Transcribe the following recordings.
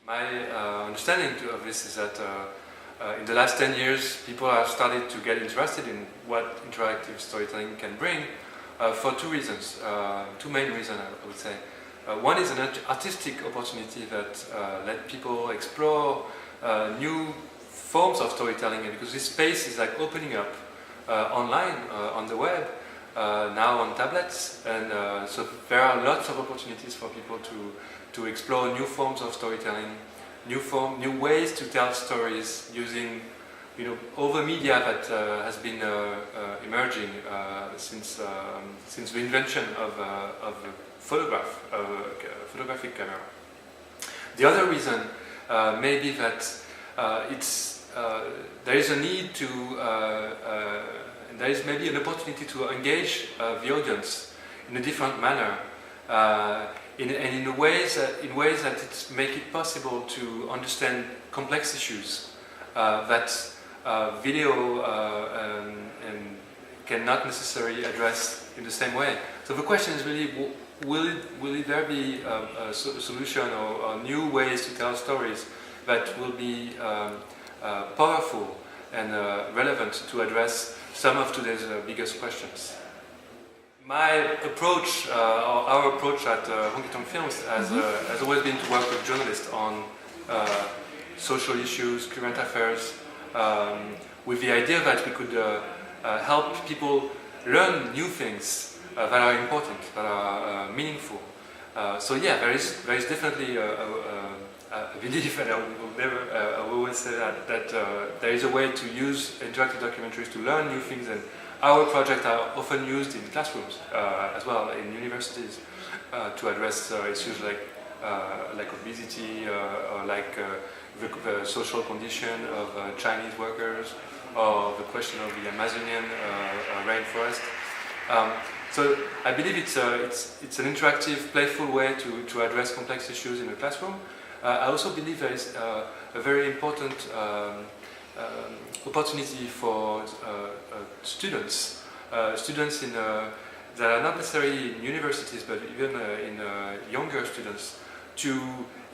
My understanding of this is that in the last 10 years, people have started to get interested in what interactive storytelling can bring for two reasons, two main reasons I would say. One is an artistic opportunity that let people explore new forms of storytelling, because this space is like opening up online, on the web, now on tablets, and so there are lots of opportunities for people to explore new forms of storytelling, new ways to tell stories using, all the media that has been emerging since the invention of photographic camera. The other reason may be that there is a need to, and there is maybe an opportunity to engage the audience in a different manner, in ways that make it possible to understand complex issues that video and cannot necessarily address in the same way. So the question is really, will there be a solution or new ways to tell stories that will be powerful and relevant to address some of today's biggest questions? My approach, or our approach at Honkytonk Films has always been to work with journalists on social issues, current affairs, with the idea that we could help people learn new things that are important, that are meaningful. So yeah, there is definitely a belief, and I will always say that there is a way to use interactive documentaries to learn new things, and our projects are often used in classrooms as well, in universities, to address issues like obesity, or like the social condition of Chinese workers, or the question of the Amazonian rainforest. So I believe it's an interactive, playful way to address complex issues in the classroom. I also believe there is a very important opportunity for students that are not necessarily in universities, but even in younger students, to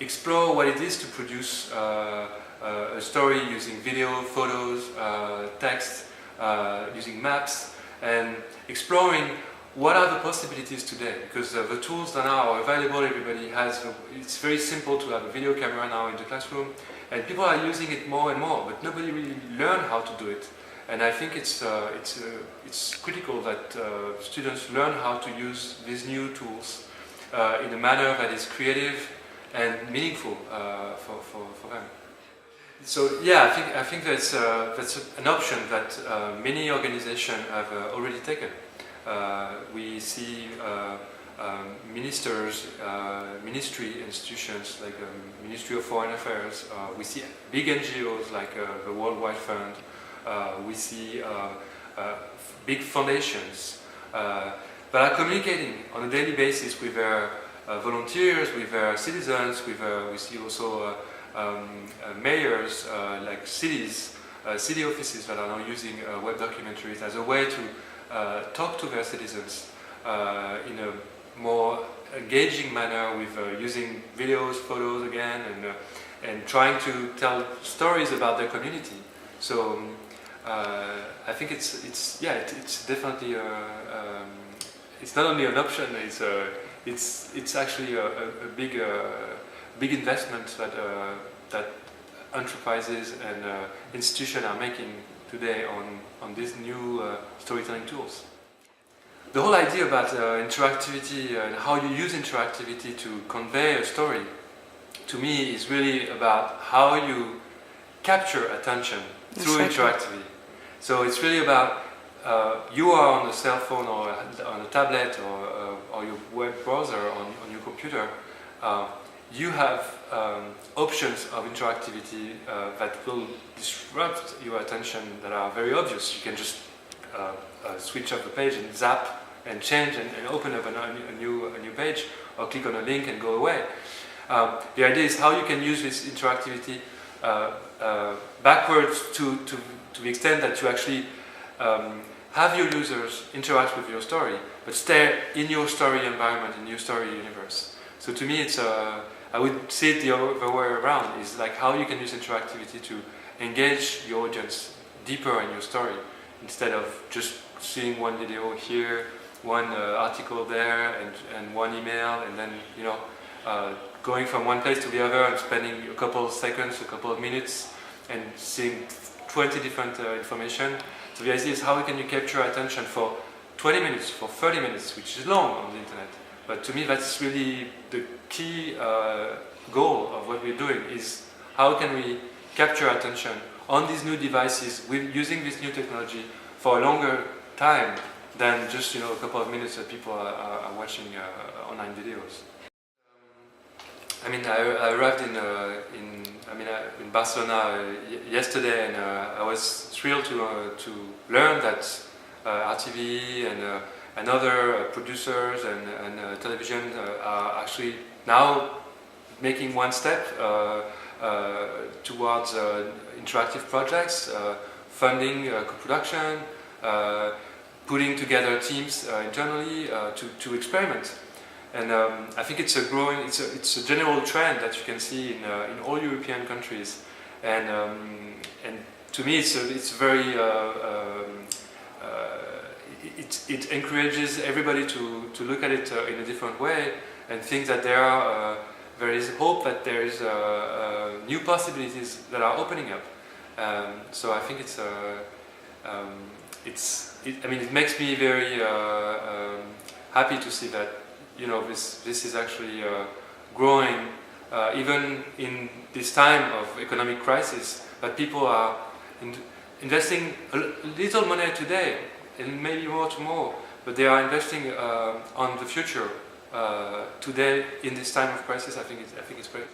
explore what it is to produce a story using video, photos, text, using maps, and exploring what are the possibilities today, because the tools that are available, everybody has. It's very simple to have a video camera now in the classroom, and people are using it more and more, but nobody really learned how to do it. And I think it's critical that students learn how to use these new tools in a manner that is creative and meaningful for them. So yeah, I think that's an option that many organizations have already taken. We see ministers, ministry institutions like Ministry of Foreign Affairs. We see big NGOs like the World Wide Fund. We see big foundations that are communicating on a daily basis with their volunteers, with their citizens. We see also mayors, like cities, city offices that are now using web documentaries as a way to talk to their citizens in a more engaging manner, with using videos, photos again, and trying to tell stories about their community. So I think it's definitely it's not only an option. It's actually a big investment that enterprises and institutions are making today on these new storytelling tools. The whole idea about interactivity and how you use interactivity to convey a story, to me, is really about how you capture attention through interactivity. So it's really about you are on a cell phone or on a tablet or your web browser on your computer. You have options of interactivity that will disrupt your attention, that are very obvious. You can just switch up the page and zap and change and open up a new page, or click on a link and go away. The idea is how you can use this interactivity backwards to the extent that you actually have your users interact with your story, but stay in your story environment, in your story universe. So to me, it's I would say it the other way around. Is like how you can use interactivity to engage your audience deeper in your story, instead of just seeing one video here, one article there, and one email, and then going from one place to the other and spending a couple of seconds, a couple of minutes, and seeing 20 different information. So the idea is how can you capture attention for 20 minutes, for 30 minutes, which is long on the internet. But to me, that's really the key goal of what we're doing, is how can we capture attention on these new devices with using this new technology for a longer time than just a couple of minutes that people are watching online videos. I mean, I arrived in Barcelona yesterday, and I was thrilled to learn that RTV and other producers and television are actually now making one step towards interactive projects, funding co-production, putting together teams internally to experiment. And I think it's a general trend that you can see in all European countries, and to me it's very it encourages everybody to look at it in a different way and think that there is hope, that there is new possibilities that are opening up. So I think it makes me very happy to see that this is actually growing even in this time of economic crisis, that people are investing a little money today and maybe more tomorrow, but they are investing on the future today in this time of crisis. I think it's great.